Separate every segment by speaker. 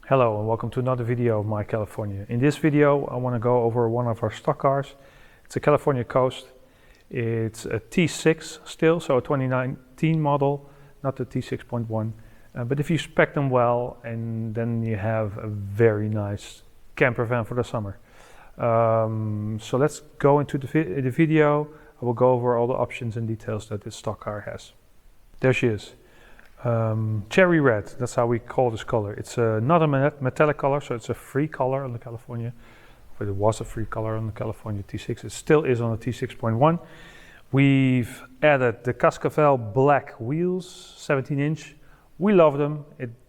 Speaker 1: Hello and welcome to another video of My California. In this video I want to go over one of our stock cars. It's a California Coast. It's a T6 still, so a 2019 model, not the T6.1. But if you spec them well, and then you have a very nice camper van for the summer. So let's go into the video. I will go over all the options and details that this stock car has. There she is. Cherry red, that's how we call this color. It's not a metallic color, so it's a free color on the California. But it was a free color on the California T6. It still is on the T6.1. We've added the Cascavel black wheels, 17-inch. We love them.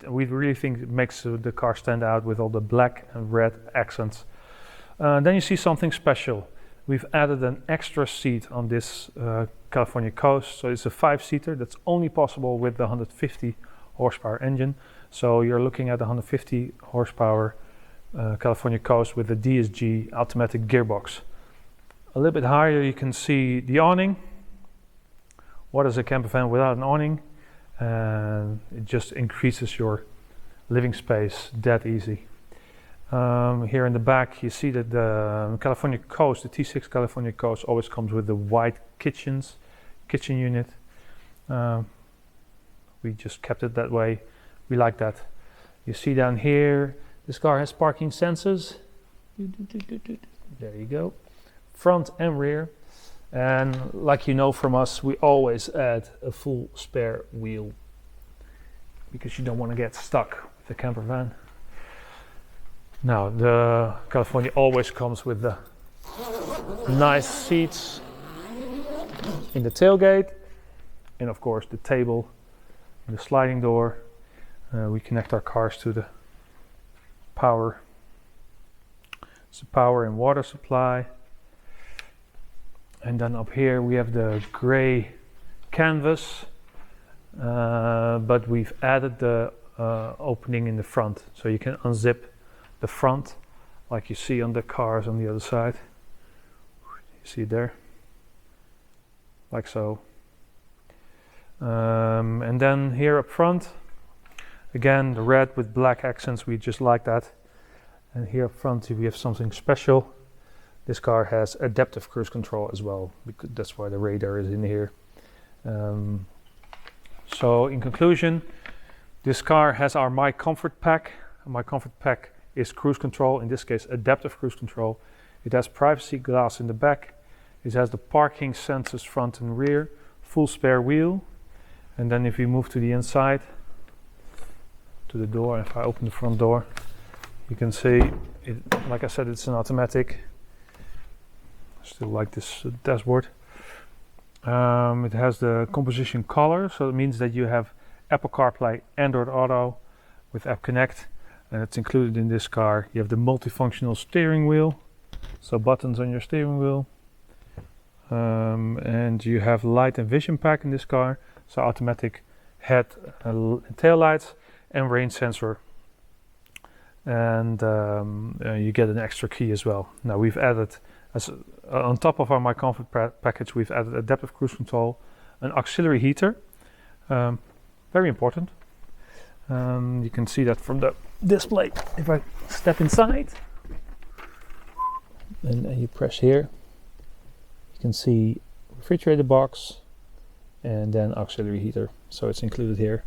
Speaker 1: We really think it makes the car stand out with all the black and red accents. Then you see something special. We've added an extra seat on this California Coast, so it's a 5-seater. That's only possible with the 150 horsepower engine. So you're looking at a 150 horsepower California Coast with the DSG automatic gearbox. A little bit higher you can see the awning. What is a camper van without an awning? It just increases your living space that easy. Here in the back you see that the California Coast, the T6 California Coast, always comes with the white kitchen unit. We just kept it that way. We like that. You see down here, this car has parking sensors. There you go. Front and rear. And like you know from us, we always add a full spare wheel because you don't want to get stuck with the camper van. Now, the California always comes with the nice seats in the tailgate, and of course the table and the sliding door. We connect our cars to the power. It's a power and water supply. And then up here we have the gray canvas, but we've added the opening in the front, so you can unzip the front like you see on the cars on the other side. You see it there, like so. And then here up front, again the red with black accents, we just like that. And here up front we have something special. This car has adaptive cruise control as well, because that's why the radar is in here. So in conclusion, this car has our My Comfort pack. My Comfort pack is cruise control, in this case adaptive cruise control. It has privacy glass in the back. It has the parking sensors front and rear, full spare wheel. And then if we move to the inside, to the door, if I open the front door, you can see, it, like I said, it's an automatic. Still like this dashboard. It has the composition color, so it means that you have Apple CarPlay, Android Auto with App Connect. And it's included in this car. You have the multifunctional steering wheel, so buttons on your steering wheel. And you have light and vision pack in this car, so automatic head and tail lights and rain sensor. And you get an extra key as well. Now we've added, on top of our My Comfort package, we've added adaptive cruise control, an auxiliary heater, very important. You can see that from the display. If I step inside and you press here, you can see refrigerator box and then auxiliary heater, so it's included here.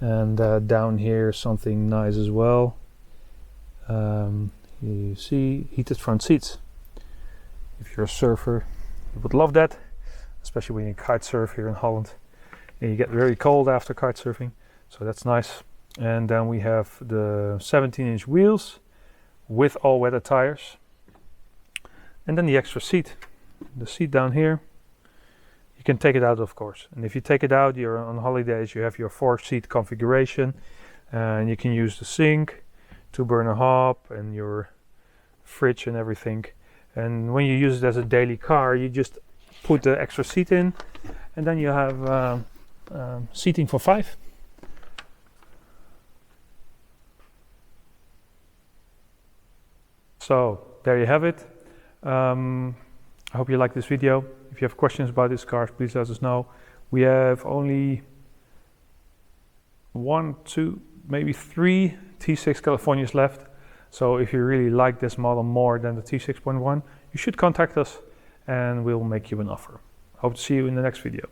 Speaker 1: And down here something nice as well. You see heated front seats. If you're a surfer, you would love that, especially when you kite surf here in Holland and you get very cold after kite surfing, so that's nice. And then we have the 17-inch wheels with all-weather tires. And then the extra seat. The seat down here. You can take it out, of course. And if you take it out, you're on holidays, you have your 4-seat configuration. And you can use the sink, 2-burner hob, and your fridge and everything. And when you use it as a daily car, you just put the extra seat in. And then you have seating for 5. So there you have it. I hope you like this video. If you have questions about this car, please let us know. We have only 1, 2, maybe 3 T6 Californias left. So if you really like this model more than the T6.1, you should contact us and we'll make you an offer. Hope to see you in the next video.